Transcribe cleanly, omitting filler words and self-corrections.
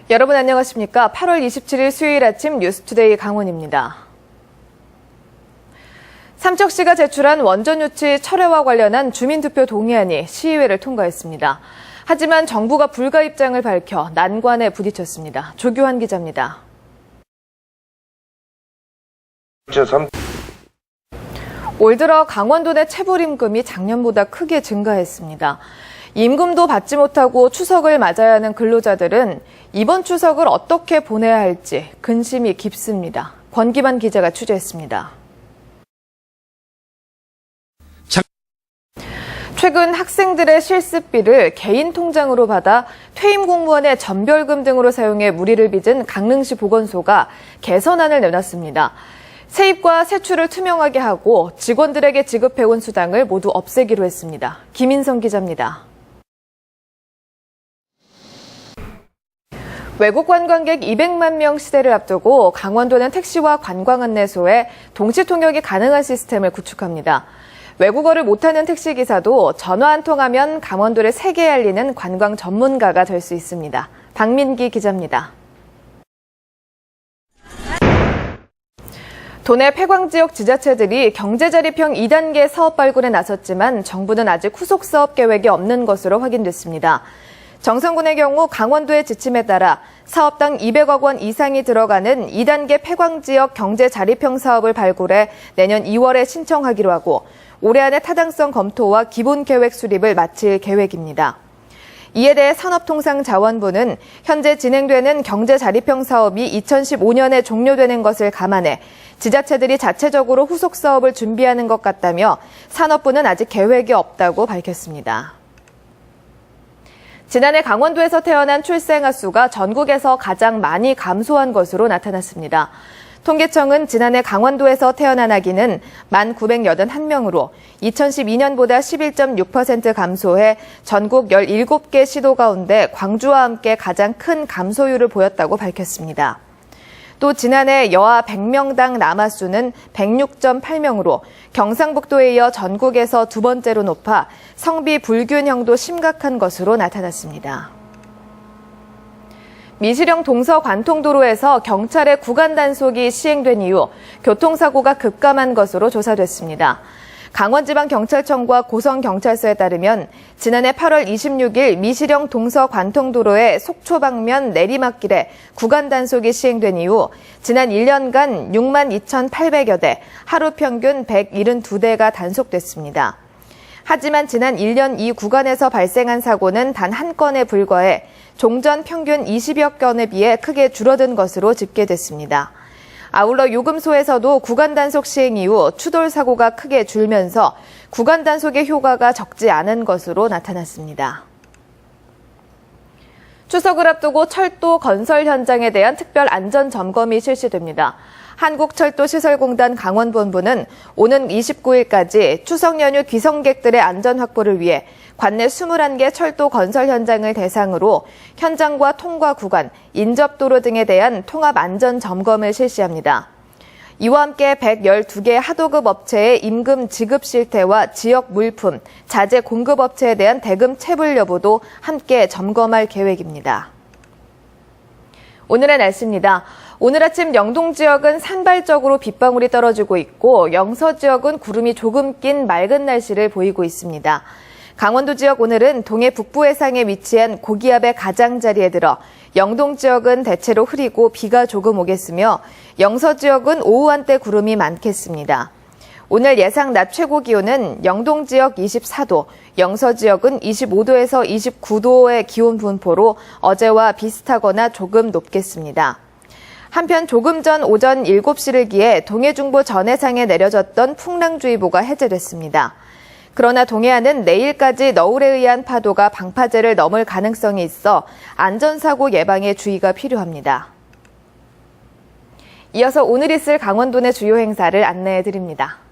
여러분 안녕하십니까? 8월 27일 수요일 아침 뉴스투데이 강원입니다. 삼척시가 제출한 원전 유치 철회와 관련한 주민투표 동의안이 시의회를 통과했습니다. 하지만 정부가 불가 입장을 밝혀 난관에 부딪혔습니다. 조규환 기자입니다. 올 들어 강원도 내 체불 임금이 작년보다 크게 증가했습니다. 임금도 받지 못하고 추석을 맞아야 하는 근로자들은 이번 추석을 어떻게 보내야 할지 근심이 깊습니다. 권기만 기자가 취재했습니다. 최근 학생들의 실습비를 개인 통장으로 받아 퇴임 공무원의 전별금 등으로 사용해 무리를 빚은 강릉시 보건소가 개선안을 내놨습니다. 세입과 세출을 투명하게 하고 직원들에게 지급해온 수당을 모두 없애기로 했습니다. 김인성 기자입니다. 외국 관광객 200만 명 시대를 앞두고 강원도는 택시와 관광 안내소에 동시 통역이 가능한 시스템을 구축합니다. 외국어를 못하는 택시기사도 전화 한 통하면 강원도를 세계에 알리는 관광 전문가가 될 수 있습니다. 박민기 기자입니다. 도내 폐광 지역 지자체들이 경제자립형 2단계 사업 발굴에 나섰지만 정부는 아직 후속 사업 계획이 없는 것으로 확인됐습니다. 정선군의 경우 강원도의 지침에 따라 사업당 200억 원 이상이 들어가는 2단계 폐광지역 경제자립형 사업을 발굴해 내년 2월에 신청하기로 하고 올해 안에 타당성 검토와 기본계획 수립을 마칠 계획입니다. 이에 대해 산업통상자원부는 현재 진행되는 경제자립형 사업이 2015년에 종료되는 것을 감안해 지자체들이 자체적으로 후속 사업을 준비하는 것 같다며 산업부는 아직 계획이 없다고 밝혔습니다. 지난해 강원도에서 태어난 출생아 수가 전국에서 가장 많이 감소한 것으로 나타났습니다. 통계청은 지난해 강원도에서 태어난 아기는 1,981명으로 2012년보다 11.6% 감소해 전국 17개 시도 가운데 광주와 함께 가장 큰 감소율을 보였다고 밝혔습니다. 또 지난해 여아 100명당 남아 수는 106.8명으로 경상북도에 이어 전국에서 두 번째로 높아 성비 불균형도 심각한 것으로 나타났습니다. 미시령 동서관통도로에서 경찰의 구간 단속이 시행된 이후 교통사고가 급감한 것으로 조사됐습니다. 강원지방경찰청과 고성경찰서에 따르면 지난해 8월 26일 미시령 동서관통도로의 속초 방면 내리막길에 구간 단속이 시행된 이후 지난 1년간 62,800여 대, 하루 평균 172대가 단속됐습니다. 하지만 지난 1년 이 구간에서 발생한 사고는 단 한 건에 불과해 종전 평균 20여 건에 비해 크게 줄어든 것으로 집계됐습니다. 아울러 요금소에서도 구간 단속 시행 이후 추돌 사고가 크게 줄면서 구간 단속의 효과가 적지 않은 것으로 나타났습니다. 추석을 앞두고 철도 건설 현장에 대한 특별 안전 점검이 실시됩니다. 한국철도시설공단 강원본부는 오는 29일까지 추석 연휴 귀성객들의 안전 확보를 위해 관내 21개 철도 건설 현장을 대상으로 현장과 통과 구간, 인접도로 등에 대한 통합 안전 점검을 실시합니다. 이와 함께 112개 하도급 업체의 임금 지급 실태와 지역 물품, 자재 공급 업체에 대한 대금 체불 여부도 함께 점검할 계획입니다. 오늘의 날씨입니다. 오늘 아침 영동 지역은 산발적으로 빗방울이 떨어지고 있고 영서 지역은 구름이 조금 낀 맑은 날씨를 보이고 있습니다. 강원도 지역 오늘은 동해 북부 해상에 위치한 고기압의 가장자리에 들어 영동 지역은 대체로 흐리고 비가 조금 오겠으며 영서 지역은 오후 한때 구름이 많겠습니다. 오늘 예상 낮 최고 기온은 영동 지역 24도, 영서 지역은 25도에서 29도의 기온 분포로 어제와 비슷하거나 조금 높겠습니다. 한편 조금 전 오전 7시를 기해 동해중부 전해상에 내려졌던 풍랑주의보가 해제됐습니다. 그러나 동해안은 내일까지 너울에 의한 파도가 방파제를 넘을 가능성이 있어 안전사고 예방에 주의가 필요합니다. 이어서 오늘 있을 강원도 내 주요 행사를 안내해드립니다.